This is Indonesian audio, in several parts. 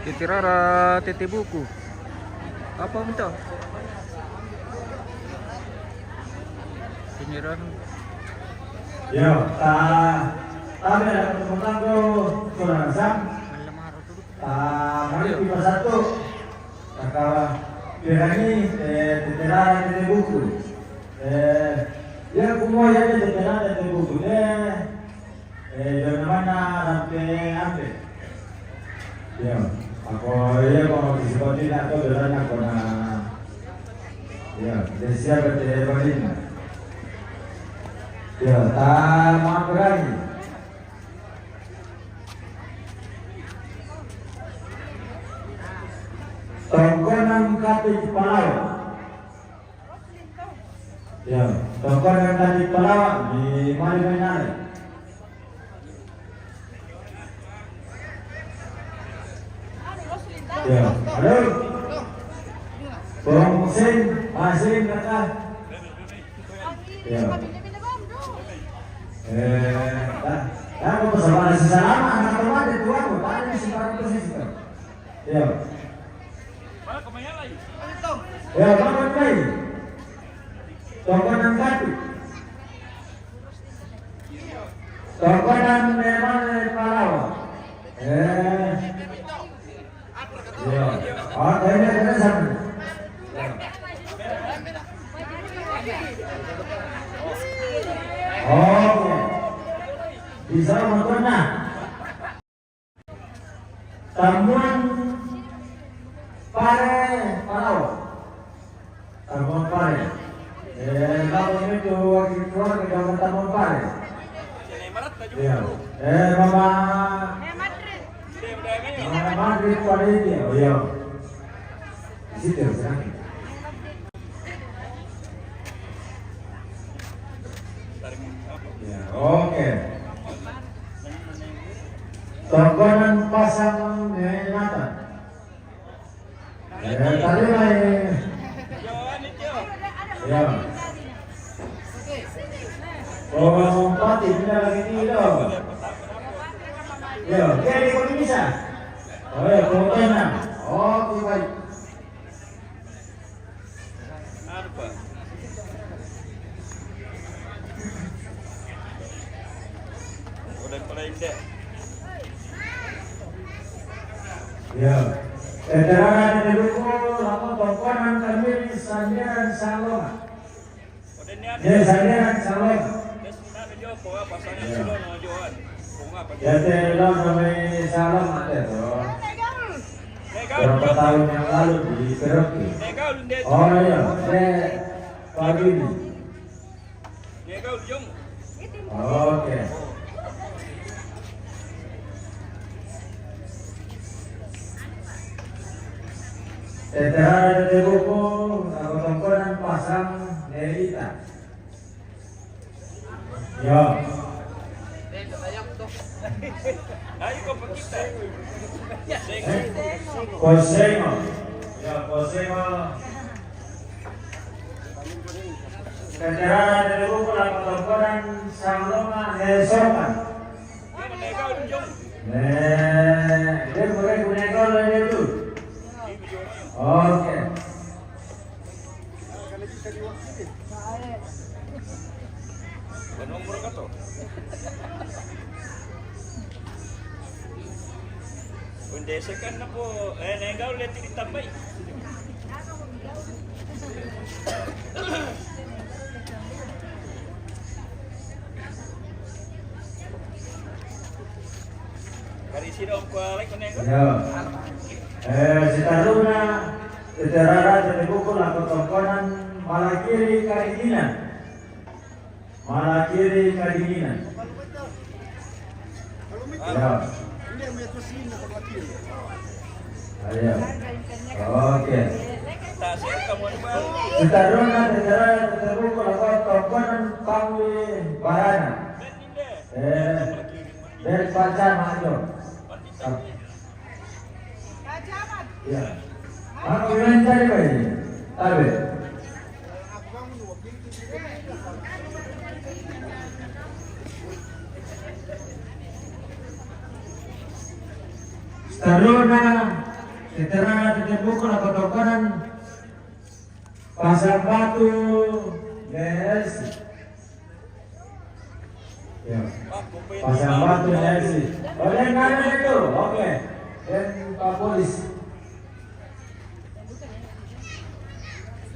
Titi Rara, Titi Buku. Apa minta? Penyerahan. Ya, kami ada kesempatan saudara Sam. Kami di satu. Kakak Pirani, Titi Rara, Titi Buku. Ya, semua yang Titi Rara, Titi Buku. Dari mana sampai ambil? Ya, aku mau disebut ini atau berani aku ya, dari siapa Titi ya, tak berani. Tongkonan kati Palau. Ya, tongkonan kati Palau di mana? Ya, halo. Bang Musin, Masin kata. Ya. Aku bersama sesama anak teman itu aku tadi di sekarang posisi. Ya. Ya, bangun lagi. Tongkonan kati. Tongkonan memang Palau. Ya. Oh, kayaknya sama. Oke. Bisa mengenal. Tamuan Pare Palau. Tamuan Pare. Kalau ini tuh wakil keluar ke dalam Tamuan Pare. Ya. Mama. Madrid pada ini. Oh ya. Di situ sekarang. Ya, oke. Tongkonan pasang Nathan. Tadi main. Ya. Oh, pati pindah lagi dulu. Ya, jadi kau bisa. Oh ya, tongkonan. Oke baik. Ya, edaran dulu lapor tongkonan kami sandiran Salonga. Ya, sandiran Salonga. Ya, telo sampai Salonga itu. Berapa tahun yang lalu di Peroki. Oh iya, pagi ini. Oke. Edaran dari buku aku tongkonan pasang Nerita. Ya. Kosengo. Ya, Kosengo. Edaran dari buku aku tongkonan Salonga Sopan. Dia boleh punya gol itu. Oke. Nomor kato. Undesekan na po. Nengaw ulit ditambay. Kari sino ang kualay ko nengaw? Ya. Si Taruna, Edarara dari buku laku tongkonan Malakiri Kadinginan. Malakiri Kadinginan. Ya. Ayo. Oke. Si Taruna, Edarara dari buku laku tongkonan Pangli Barana. Dari Pacar Majo. Ya. Aku bilang cari apa ini? Tabe. Taruna keterangan terbuka atau tokonan Pasar Batu GLC. Ya. Pasar Batu GLC. Oleh kanan itu, oke. Dan Pak Polis.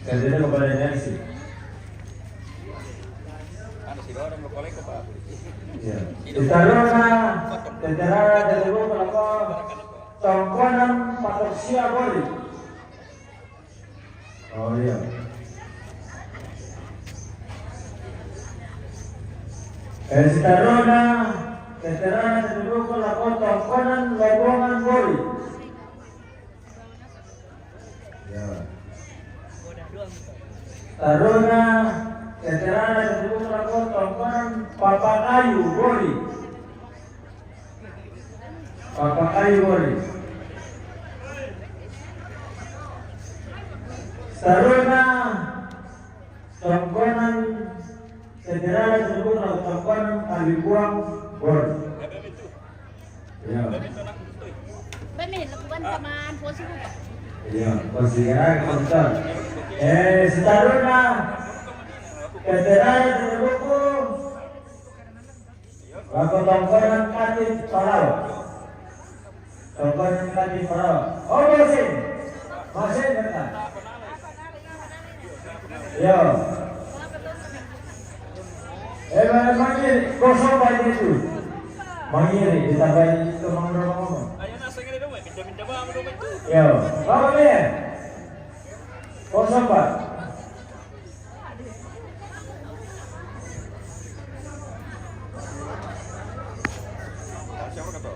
Kerjanya kepada GLC. Ya. Ditaruhna keterangan terbuka atau tokonan Patoksia Boli. Oh iya. Setarona keterangan terbuka lapor tokonan Lobongan Boli. Ya. Taruna keterangan terbuka lapor tokonan Papakayu Boli. Papakayu Boli. Taruna tokonan keterangan terbuka tokonan Kalibuang Boli. Ya. Benih, lakukan teman posisi. Iya, konsideran konser. Setaruna keterangan terbuka lapor tokonan Katin Palau. Tokonan Katin Palau. Oh, Masin benar. Ya. Mangir, kosong banyak itu. Mangir, ditambahin itu ngomong-ngomong. Ayo nasa nga rin minta ba ang rumit ko? Ya, apa ni? Kosong Pak. Siapa kata?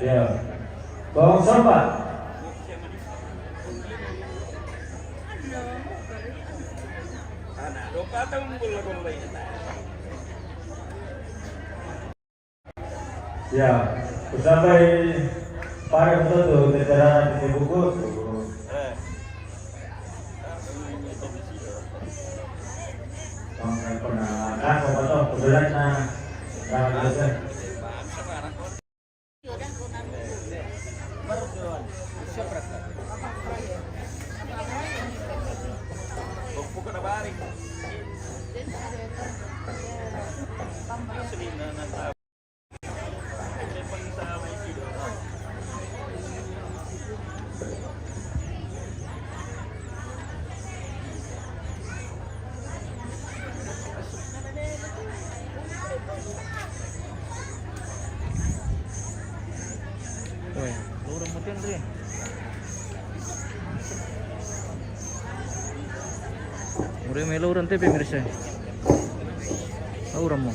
Ya. Bawang Pak. Anak, 2 tahun gulay na. Ya, sampai para betul keterangan di buku. Pernah aku betul kebetulan biasa. Bukan apa hari. Asli na nasa. Weh, lurang mo din rin. Murah may lurang tayo pemirsa. Lurang mo.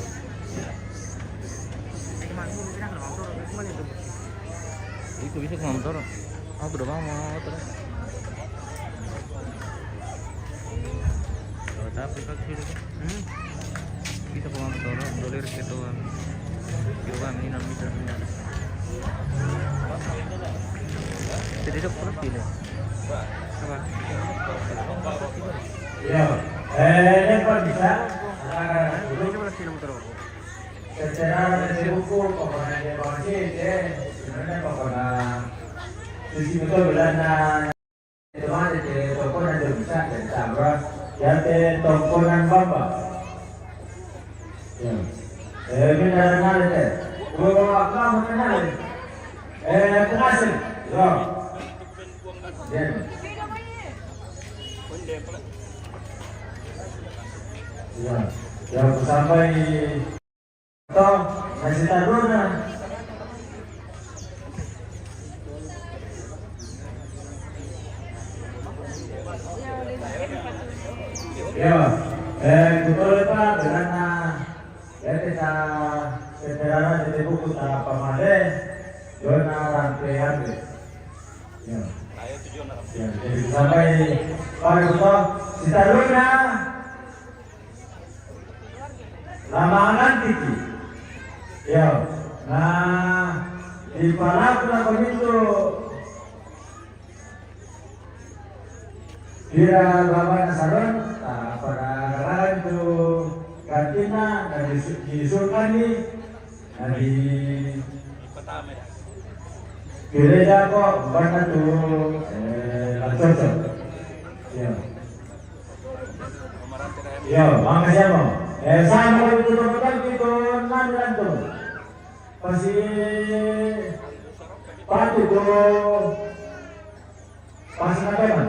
Ito bisa kemantor. Aku udah mau terus. Tapi kak sini kita kemantor. Dolir gitu kan. Kita ini namanya. Jadi dok pernah pilih. Apa? Ya. Ini Pak bisa. Coba sini motor aku. Keterangan di buku pokoknya dia masih sebenarnya pokoknya sisi betul belanda itu mana di tokonan dia bisa dan sabra ya di tokonan bamba. Ya. Ini dari deh. Gua apa mengenal? Pengasih. Ya. Ya. Ya. Yang sampai toh masih taruna. Ya, betul Pak dengan ya kita keterangan di buku tanah pamade, zona rangkaian. Ya. Ayo tujuan na. Ya, jadi sampai Pak Betul si taruna. lamangan tiki. Ya, nah di palapna begitu kira lawan saron, pada lain itu kantina dari disulkan nih, dari Pertama ya. gereja kok banyak tuh cocok. Ya. Ya, makasih mo. Sama itu betul gitu nandan tuh. Pasti patu tuh pas ngapain?